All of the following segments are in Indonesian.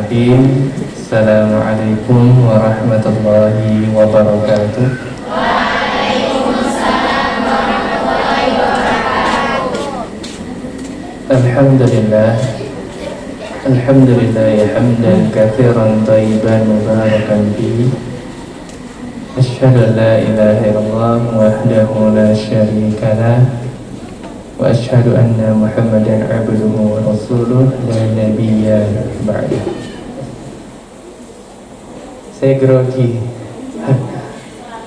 Bismillahirrahmanirrahim. Assalamualaikum warahmatullahi wabarakatuh. Waalaikumsalam warahmatullahi wabarakatuh. Alhamdulillah. Alhamdulillah hamdan katsiran thayyiban mubarakan fihi. Asyhadu an la ilaha illallah wahdahu la syarika lah. Wa asyhadu anna Muhammadan abduhu wa rasuluh la nabiyya ba'dah. Saya grogi.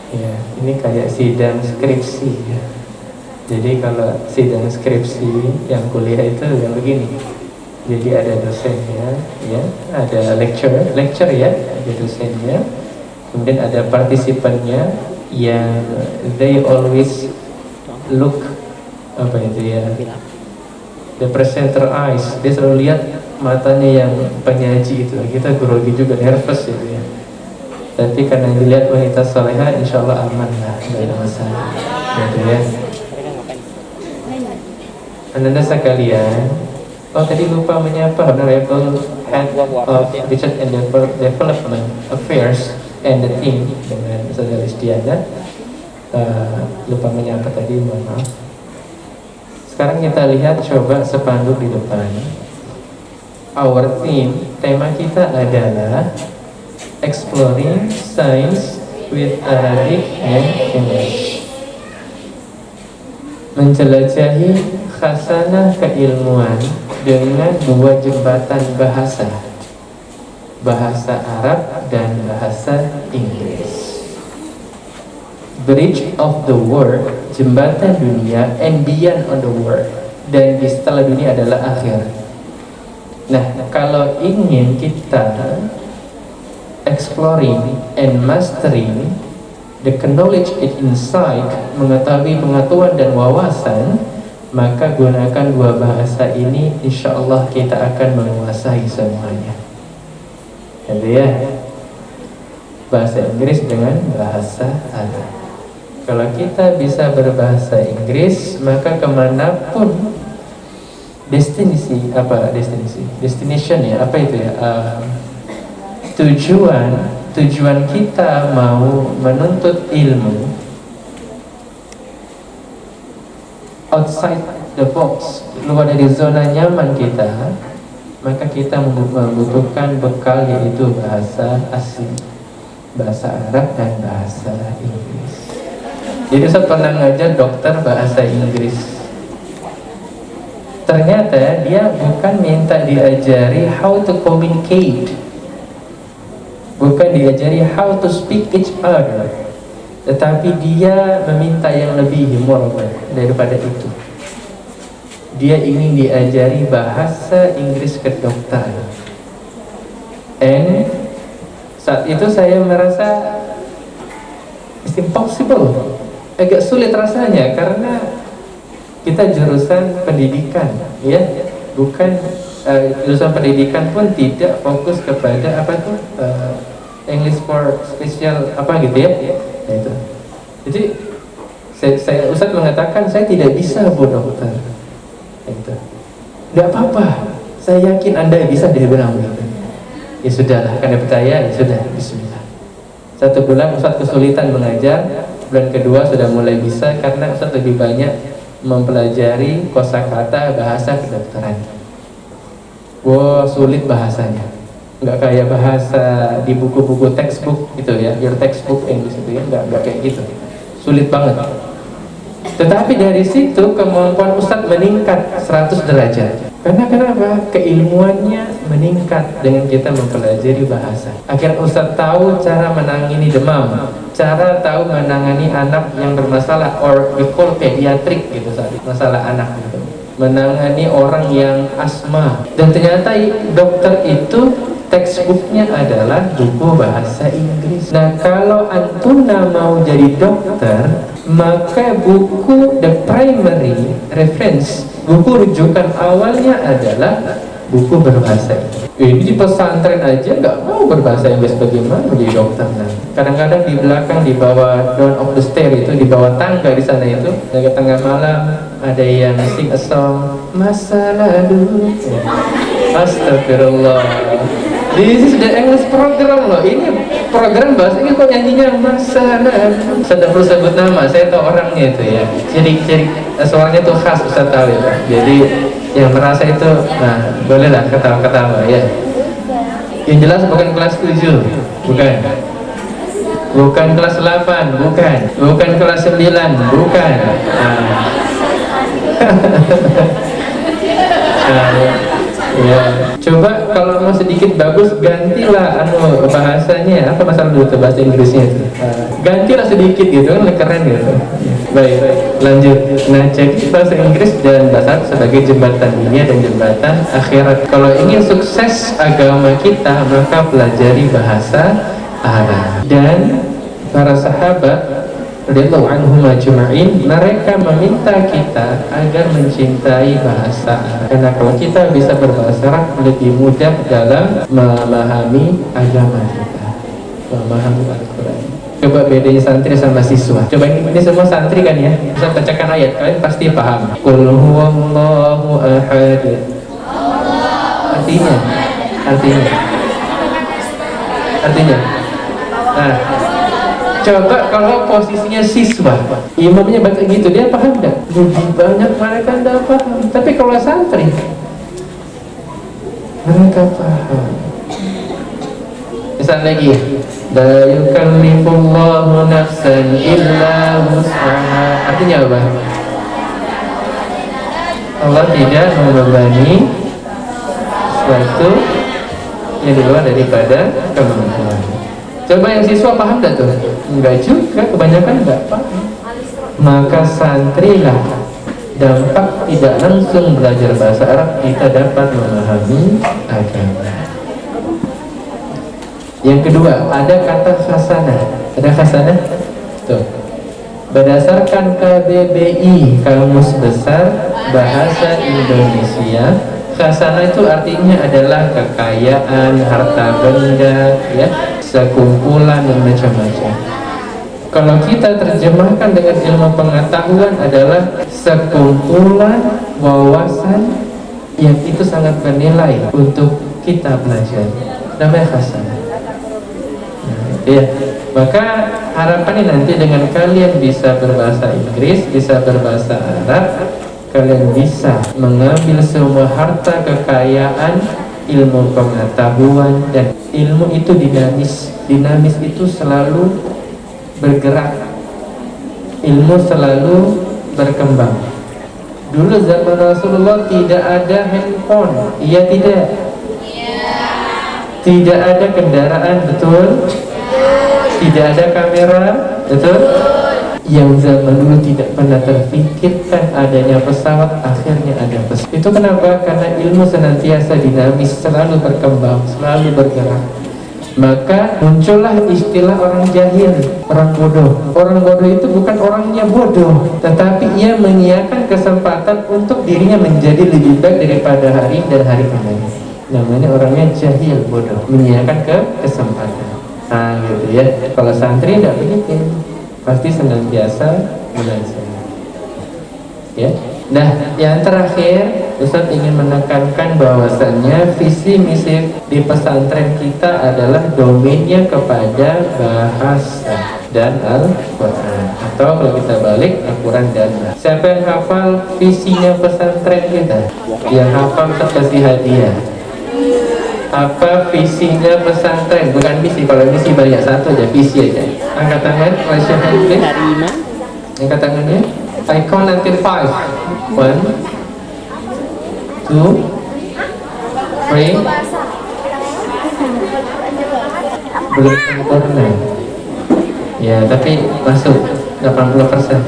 Ya, ini kayak sidang skripsi ya. Jadi kalau sidang skripsi yang kuliah itu yang begini. Jadi ada dosennya, ya, ada lecture ya, ada dosennya. Kemudian ada partisipannya yang they always look apa itu ya, the presenter eyes, dia selalu lihat matanya yang penyaji itu. Kita grogi juga, nervous gitu ya. Tapi karena dilihat wanita salehah, insya Allah aman lah, tidak ada masalah gitu ya. Anda sekalian, oh tadi lupa menyapa Honorable Head of Research and Development Affairs and the team dengan Saudara Listiana. Lupa menyapa tadi, mohon maaf. Sekarang kita lihat coba spanduk di depan. Our tema kita adalah Exploring Science with Arabic and English. Menjelajahi khasanah keilmuan dengan dua jembatan bahasa, bahasa Arab dan bahasa Inggris. Bridge of the world, jembatan dunia, and beyond on the world, dan di setelah dunia adalah akhir. Nah, kalau ingin kita exploring and mastering the knowledge inside, mengetahui pengetahuan dan wawasan, maka gunakan dua bahasa ini, insya Allah kita akan menguasai semuanya. Jadi ya, bahasa Inggris dengan bahasa Arab. Kalau kita bisa berbahasa Inggris, maka kemanapun destination ya, apa itu ya, tujuan kita mau menuntut ilmu outside the box, luar dari zona nyaman kita, maka kita membutuhkan bekal, yaitu bahasa asing, bahasa Arab dan bahasa Inggris. Jadi saya pernah ngajar dokter bahasa Inggris. Ternyata dia bukan minta diajari how to communicate, bukan diajari how to speak each other, tetapi dia meminta yang lebih moral daripada itu. Dia ingin diajari bahasa Inggris kedokteran. And saat itu saya merasa it's impossible, agak sulit rasanya, karena kita jurusan pendidikan ya, bukan jurusan pendidikan pun tidak fokus kepada apa tuh English for special apa gitu ya, itu. Jadi saya Ustadz mengatakan saya tidak bisa Bu dokter, itu nggak apa-apa, saya yakin Anda bisa, dia bilang gitu. Ya sudahlah, karena percaya, ya sudah, bismillah. 1 bulan Ustadz kesulitan mengajar, bulan kedua sudah mulai bisa, karena Ustadz lebih banyak mempelajari kosakata bahasa kedokteran. Wow, sulit bahasanya, nggak kayak bahasa di buku-buku textbook itu ya, your textbook English itu ya, nggak kayak gitu, sulit banget. Tetapi dari situ kemampuan Ustadz meningkat 100 derajat. Karena kenapa? Keilmuannya meningkat dengan kita mempelajari bahasa. Akhirnya Ustadz tahu cara menangani demam, cara tahu menangani anak yang bermasalah, or we call pediatrik gitu, masalah anak gitu. Menangani orang yang asma. Dan ternyata dokter itu textbooknya adalah buku bahasa Inggris. Nah, kalau antuna mau jadi dokter, maka buku the primary reference, buku rujukan awalnya adalah buku berbahasa Inggris. Ini di pesantren aja nggak mau berbahasa Inggris, bagaimana menjadi dokter? Nah, kadang-kadang di belakang, di bawah down of the stair itu, di bawah tangga di sana itu, dari tengah malam ada yang sing a song masa lalu. Astagfirullah. This is the English program loh. Ini program bahasa Inggris kok nyanyinya Masana. Saya perlu sebut nama, saya tahu orangnya itu ya. Ciri-ciri suaranya tuh khas, Ustaz tahu ya. Jadi yang merasa itu, nah bolehlah ketawa-ketawa ya. Yang jelas bukan kelas 7, bukan. Bukan kelas 8, bukan. Bukan kelas 9, bukan. Ya. Coba kalau mau sedikit bagus gantilah bahasanya. Apa masalah dulu tuh bahasa Inggrisnya itu? Gantilah sedikit gitu kan keren gitu. Baik, lanjut. Nah, jadi bahasa Inggris dan bahasa Arab sebagai jembatan dunia dan jembatan akhirat. Kalau ingin sukses agama kita, maka pelajari bahasa Arab. Dan para sahabat radhiyallahu anhum ajma'in, mereka meminta kita agar mencintai bahasa Arab. Karena kalau kita bisa berbahasa Arab lebih mudah dalam memahami agama kita, memahami Al-Quran. Coba bedanya santri sama siswa. Coba ini semua santri kan ya. Bisa bacakan ayat, kalian pasti paham. Qul huwallahu ahad. Artinya. Nah, coba kalau posisinya siswa, imamnya baca gitu, dia paham enggak? Lebih banyak mereka enggak paham. Tapi kalau santri, mereka paham. Misal lagi, la yukallifullahu nafsan illa wus'aha. Artinya apa? Allah tidak membebani sesuatu yang di luar daripada kemampuan. Coba yang siswa paham enggak tuh? Enggak juga, kebanyakan enggak paham. Maka santrilah, dampak tidak langsung belajar bahasa Arab, kita dapat memahami agama. Yang kedua, ada kata khasanah. Ada khasanah? Tuh. Berdasarkan KBBI, Kamus Besar Bahasa Indonesia, khasanah itu artinya adalah kekayaan, harta benda, ya, sekumpulan dan macam-macam. Kalau kita terjemahkan dengan ilmu pengetahuan adalah sekumpulan wawasan yang itu sangat bernilai untuk kita belajar. Namanya khasanah. Ya, maka harapannya nanti dengan kalian bisa berbahasa Inggris, bisa berbahasa Arab, kalian bisa mengambil semua harta kekayaan, ilmu pengetahuan, dan ilmu itu dinamis. Dinamis itu selalu bergerak, ilmu selalu berkembang. Dulu zaman Rasulullah tidak ada handphone, iya tidak? Tidak ada kendaraan, betul? Tidak ada kamera, betul? Yang zaman dulu tidak pernah terfikirkan adanya pesawat, akhirnya ada pesawat. Itu kenapa? Karena ilmu senantiasa dinamis, selalu berkembang, selalu bergerak. Maka muncullah istilah orang jahil, orang bodoh. Orang bodoh itu bukan orangnya bodoh, tetapi ia menyiapkan kesempatan untuk dirinya menjadi lebih baik daripada hari ini dan hari kemarin. Namanya orangnya jahil, bodoh, menyiapkan kesempatan. Nah gitu ya. Kalau santri tidak begitu, pasti senantiasa belajar. Ya. Nah, yang terakhir, Ustaz ingin menekankan bahwasannya visi misi di pesantren kita adalah domainnya kepada bahasa dan Al-Quran, atau kalau kita balik Al-Quran dan bahasa. Siapa yang hafal visinya pesantren kita? Yang hafal kasih hadiah. Apa visinya pesantren? Bukan misi, kalau misi banyak satu aja, visi aja. Angkat tangan, raise your hand please. Angkat tangannya. I count until 5. 1, 2, 3. Belum sempurna. Ya, tapi masuk 80%.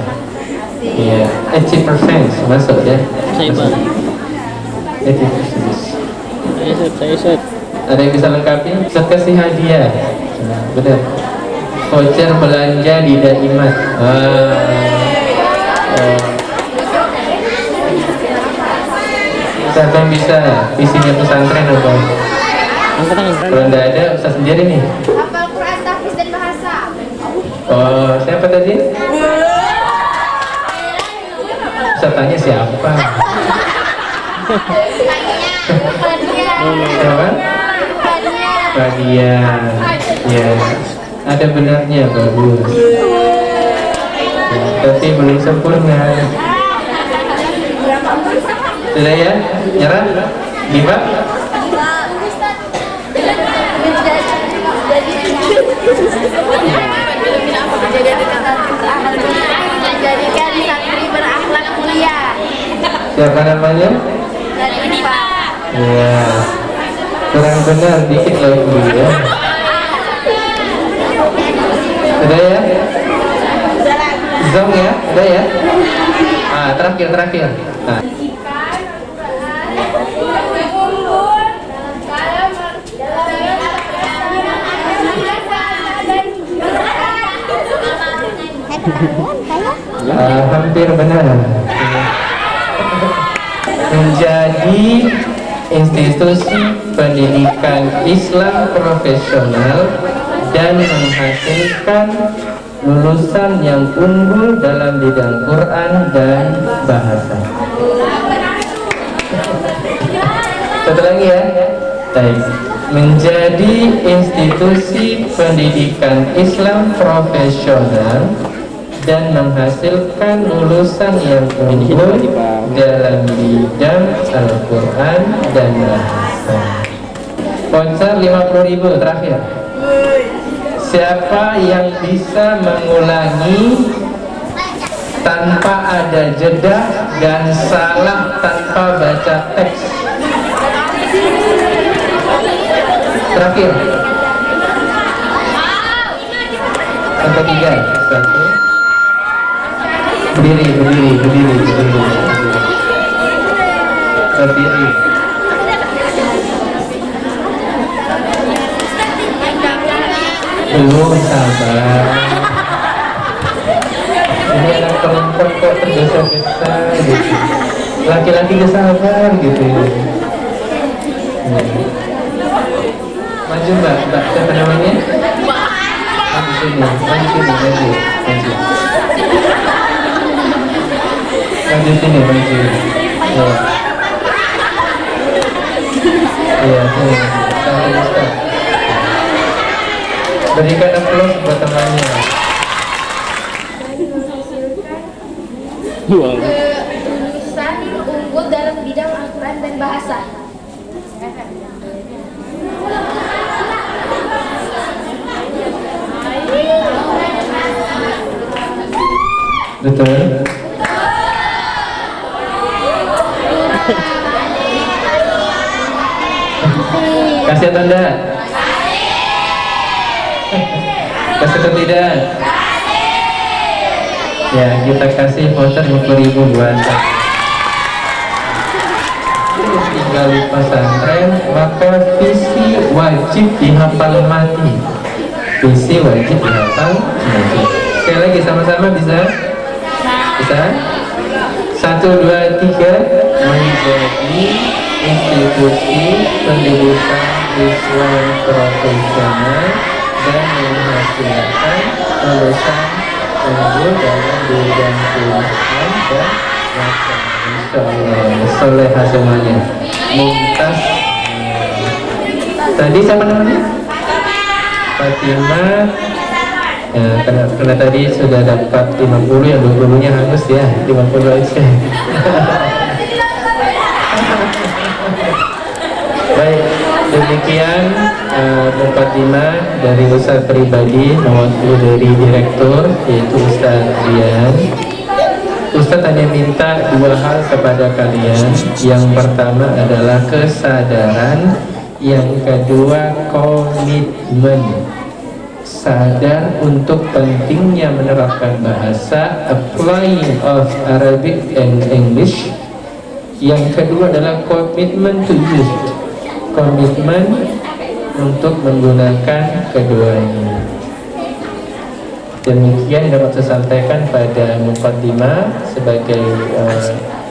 Ya, 80% masuk ya. Masuk. 80%. Saya ada yang bisa lengkapi? Ustaz kasih hadiah. Benar. Voucher belanja di Daimat. Siapa yang bisa visinya pesantren apa? Kalau tidak ada, Ustaz sendiri nih. Hafal Quran, tahfiz dan bahasa. Oh, siapa tadi? Ustaz tanya siapa? Siapa? bagian. Ya, ada benarnya, bagus. Ya, tapi belum sempurna. Sudah ya? Nyerah? Gimana? Menjadikan santri berakhlak mulia. Siapa namanya? Latifa. Ya, kurang benar dikit lagi ya. Sudah ya? Zong ya? Sudah ya? Ah, terakhir. Nah. Hampir benar. Menjadi institusi pendidikan Islam profesional dan menghasilkan lulusan yang unggul dalam bidang Quran dan bahasa. Satu lagi ya. Baik. Menjadi institusi pendidikan Islam profesional dan menghasilkan lulusan yang unggul dalam bidang Al-Quran dan bahasa. Voucher 50.000 terakhir. Siapa yang bisa mengulangi tanpa ada jeda dan salah tanpa baca teks? Terakhir. Sampai 3. 1. Berdiri. Belum, sabar. Ini anak perempuan kok tergesa-gesa gitu. Laki-laki gak sabar gitu. Maju mbak, siapa namanya? Maju sini. Maju sini. Iya, sini. Sampai Ustaz. Berikan aplaus buat temannya. Lulusan unggul dalam bidang Al-Quran dan bahasa. Betul. Kasih tanda. Kasih atau tidak? Ya, kita kasih voucher 50.000 buat tinggal di pesantren, maka visi wajib dihafal mati. Visi wajib dihafal mati. Sekali lagi sama-sama bisa? Bisa? 1, 2, 3. Menjadi institusi pendidikan Islam profesional dan menghasilkan lulusan unggul dalam bidang Quran dan bahasa. Insyaallah soleha semuanya. Mumtaz. Tadi siapa namanya? Fatimah. Ya, karena tadi sudah dapat 50, yang 20-nya hangus ya, 50 aja. Baik, demikian mukadimah dari Ustaz pribadi mewakili dari direktur, yaitu Ustaz Rian. Ustaz hanya minta 2 hal kepada kalian. Yang pertama adalah kesadaran, yang kedua komitmen. Sadar untuk pentingnya menerapkan bahasa, applying of Arabic and English. Yang kedua adalah komitmen to use, komitmen untuk menggunakan keduanya. Demikian dapat saya sampaikan pada mukaddimah sebagai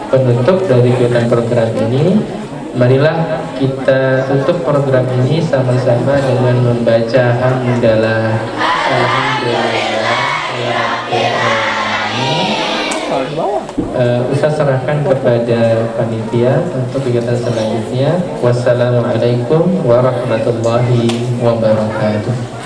penutup dari kegiatan program ini. Marilah kita tutup program ini sama-sama dengan membaca hamdalah. Alhamdulillah. Ustaz serahkan kepada panitia untuk kegiatan selanjutnya. Wassalamualaikum warahmatullahi wabarakatuh.